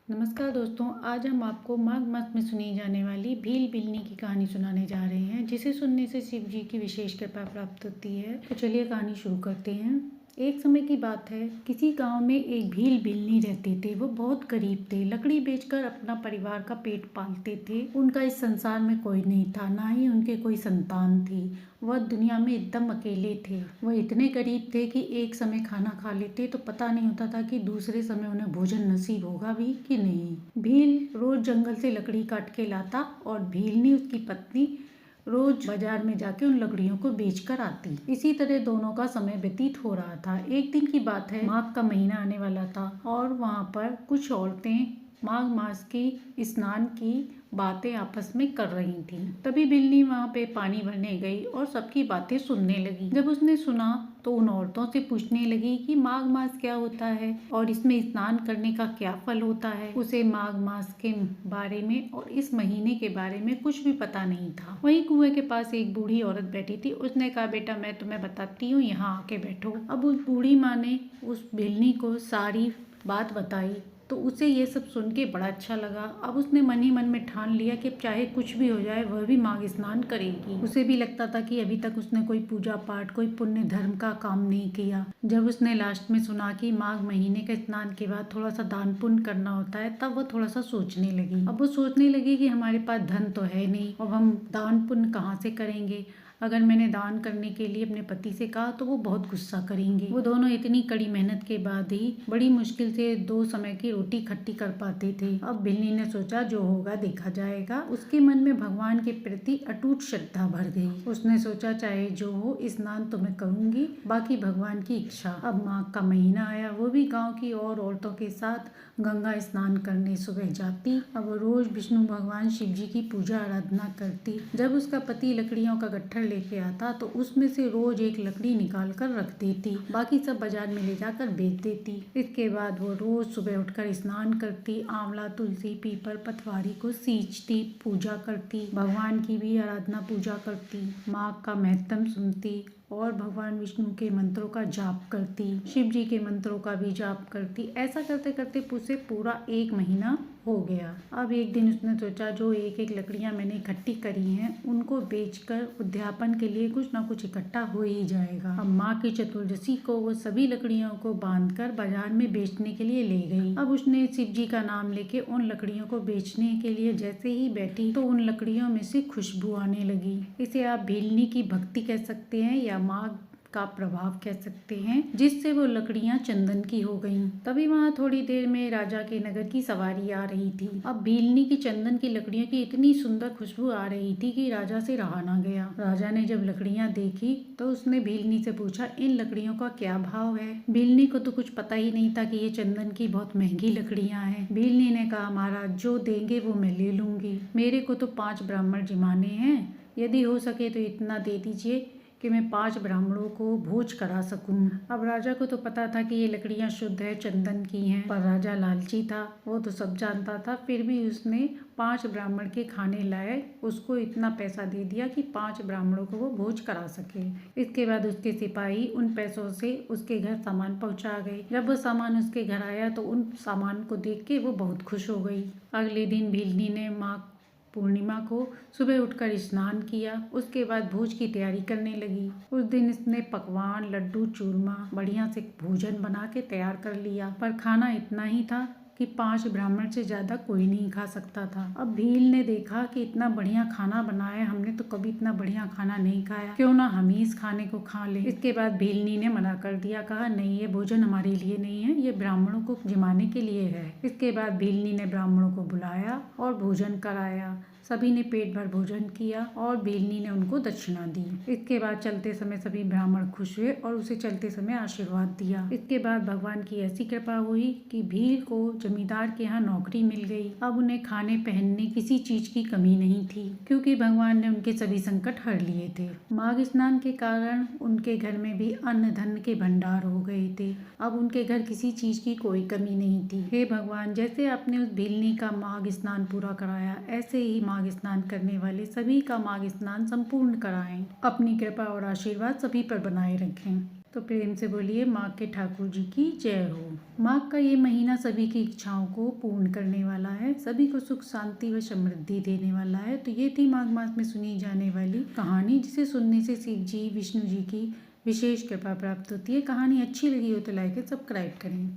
नमस्कार दोस्तों, आज हम आपको माघ मास में सुनी जाने वाली भील बिलनी की कहानी सुनाने जा रहे हैं, जिसे सुनने से शिव जी की विशेष कृपा प्राप्त होती है। तो चलिए कहानी शुरू करते हैं। एक समय की बात है, किसी गांव में एक भील बिलनी रहते थे। वो बहुत गरीब थे, लकड़ी बेचकर अपना परिवार का पेट पालते थे। उनका इस संसार में कोई नहीं था, ना ही उनके कोई संतान थी। वह दुनिया में एकदम अकेले थे। वह इतने गरीब थे कि एक समय खाना खा लेते तो पता नहीं होता था कि दूसरे समय उन्हें भोजन नसीब होगा भी कि नहीं। भील रोज जंगल से लकड़ी काट के लाता और भीलनी उसकी पत्नी रोज बाजार में जाके उन लकड़ियों को बेचकर आती। इसी तरह दोनों का समय व्यतीत हो रहा था। एक दिन की बात है, माघ का महीना आने वाला था और वहाँ पर कुछ औरतें माघ मास की स्नान की बातें आपस में कर रही थीं। तभी बिल्ली वहाँ पे पानी भरने गई और सबकी बातें सुनने लगी। जब उसने सुना तो उन औरतों से पूछने लगी कि माघ मास क्या होता है और इसमें स्नान करने का क्या फल होता है। उसे माघ मास के बारे में और इस महीने के बारे में कुछ भी पता नहीं था। वहीं कुएं के पास एक बूढ़ी औरत बैठी थी। उसने कहा, बेटा मैं तुम्हें बताती हूँ, यहाँ आके बैठो। अब उस बूढ़ी माँ ने उस बिल्ली को सारी बात बताई तो उसे ये सब सुन के बड़ा अच्छा लगा। अब उसने मन ही मन में ठान लिया कि चाहे कुछ भी हो जाए वह भी माघ स्नान करेगी। उसे भी लगता था कि अभी तक उसने कोई पूजा पाठ, कोई पुण्य धर्म का काम नहीं किया। जब उसने लास्ट में सुना कि माघ महीने के स्नान के बाद थोड़ा सा दान पुण्य करना होता है, तब वह थोड़ा सा सोचने लगी। अब वो सोचने लगी कि हमारे पास धन तो है नहीं, अब हम दान पुण्य कहाँ से करेंगे। अगर मैंने दान करने के लिए अपने पति से कहा तो वो बहुत गुस्सा करेंगे। वो दोनों इतनी कड़ी मेहनत के बाद ही बड़ी मुश्किल से 2 समय की रोटी इकट्ठी कर पाते थे। अब बिल्ली ने सोचा जो होगा देखा जाएगा। उसके मन में भगवान के प्रति अटूट श्रद्धा भर गई। उसने सोचा चाहे जो हो, स्नान तो मैं करूंगी, बाकी भगवान की इच्छा। अब माघ का महीना आया। वो भी गाँव की और औरतों के साथ गंगा स्नान करने सुबह जाती। अब रोज विष्णु भगवान शिव जी की पूजा आराधना करती। जब उसका पति लकड़ियों का गट्ठर लेके आता तो उसमें से रोज एक लकड़ी निकाल कर रख देती, बाकी सब बाजार में ले जाकर बेच देती। इसके बाद वो रोज सुबह उठकर स्नान करती, आंवला, तुलसी, पीपल, पतवारी को सींचती, पूजा करती, भगवान की भी आराधना पूजा करती, माघ का महत्तम सुनती और भगवान विष्णु के मंत्रों का जाप करती, शिव जी के मंत्रों का भी जाप करती। ऐसा करते करते उसे पूरा 1 महीना हो गया। अब एक दिन उसने सोचा जो एक एक लकड़ियां मैंने इकट्ठी करी हैं उनको बेचकर उद्यापन के लिए कुछ ना कुछ इकट्ठा हो ही जाएगा। अब माँ की चतुर्दशी को वो सभी लकड़ियों को बांधकर बाजार में बेचने के लिए ले गई। अब उसने शिव जी का नाम लेके उन लकड़ियों को बेचने के लिए जैसे ही बैठी तो उन लकड़ियों में से खुशबू आने लगी। इसे आप भीलनी की भक्ति कह सकते हैं या माघ का प्रभाव कह सकते हैं, जिससे वो लकड़ियां चंदन की हो गईं। तभी वहां थोड़ी देर में राजा के नगर की सवारी आ रही थी। अब भीलनी की चंदन की लकड़ियों की इतनी सुंदर खुशबू आ रही थी कि राजा से रहा ना गया। राजा ने जब लकड़ियां देखी तो उसने भीलनी से पूछा, इन लकड़ियों का क्या भाव है। भीलनी को तो कुछ पता ही नहीं था कि ये चंदन की बहुत महंगी लकड़ियां हैं। भीलनी ने कहा, महाराज जो देंगे वो मैं ले लूंगी। मेरे को तो 5 ब्राह्मण जिमाने हैं, यदि हो सके तो इतना दे दीजिए कि मैं 5 ब्राह्मणों को भोज करा सकूं। अब राजा को तो पता था कि ये लकड़ियां शुद्ध है, चंदन की हैं, पर राजा लालची था, वो तो सब जानता था। फिर भी उसने 5 ब्राह्मण के खाने लायक उसको इतना पैसा दे दिया कि 5 ब्राह्मणों को वो भोज करा सके। इसके बाद उसके सिपाही उन पैसों से उसके घर सामान पहुंचा गए। जब वो सामान उसके घर आया तो उन सामान को देख के वो बहुत खुश हो गई। अगले दिन भीलनी ने माँ पूर्णिमा को सुबह उठकर स्नान किया। उसके बाद भोज की तैयारी करने लगी। उस दिन इसने पकवान, लड्डू, चूरमा बढ़िया से भोजन बना के तैयार कर लिया, पर खाना इतना ही था कि 5 ब्राह्मण से ज्यादा कोई नहीं खा सकता था। अब भील ने देखा कि इतना बढ़िया खाना बनाया, हमने तो कभी इतना बढ़िया खाना नहीं खाया, क्यों ना हम ही इस खाने को खा लें। इसके बाद भीलनी ने मना कर दिया, कहा नहीं, ये भोजन हमारे लिए नहीं है, ये ब्राह्मणों को जिमाने के लिए है। इसके बाद भीलनी ने ब्राह्मणों को बुलाया और भोजन कराया। सभी ने पेट भर भोजन किया और भीलनी ने उनको दक्षिणा दी। इसके बाद चलते समय सभी ब्राह्मण खुश हुए और उसे चलते समय आशीर्वाद दिया। इसके बाद भगवान की ऐसी कृपा हुई कि भील को जमींदार के यहाँ नौकरी मिल गई। अब उन्हें खाने पहनने किसी चीज की कमी नहीं थी, क्योंकि भगवान ने उनके सभी संकट हर लिए थे। माघ स्नान के कारण उनके घर में भी अन्न धन के भंडार हो गए थे। अब उनके घर किसी चीज की कोई कमी नहीं थी। हे भगवान, जैसे आपने उस भीलनी का माघ स्नान पूरा कराया, ऐसे ही माघ स्नान करने वाले सभी का माघ स्नान संपूर्ण कराएं। अपनी कृपा और आशीर्वाद सभी पर बनाए रखें। तो प्रेम से बोलिए माघ के ठाकुर जी की जय हो। माघ का ये महीना सभी की इच्छाओं को पूर्ण करने वाला है, सभी को सुख शांति व समृद्धि देने वाला है। तो ये थी माघ मास में सुनी जाने वाली कहानी, जिसे सुनने से शिव जी विष्णु जी की विशेष कृपा प्राप्त होती है। कहानी अच्छी लगी हो तो लाइक एंड सब्सक्राइब करें।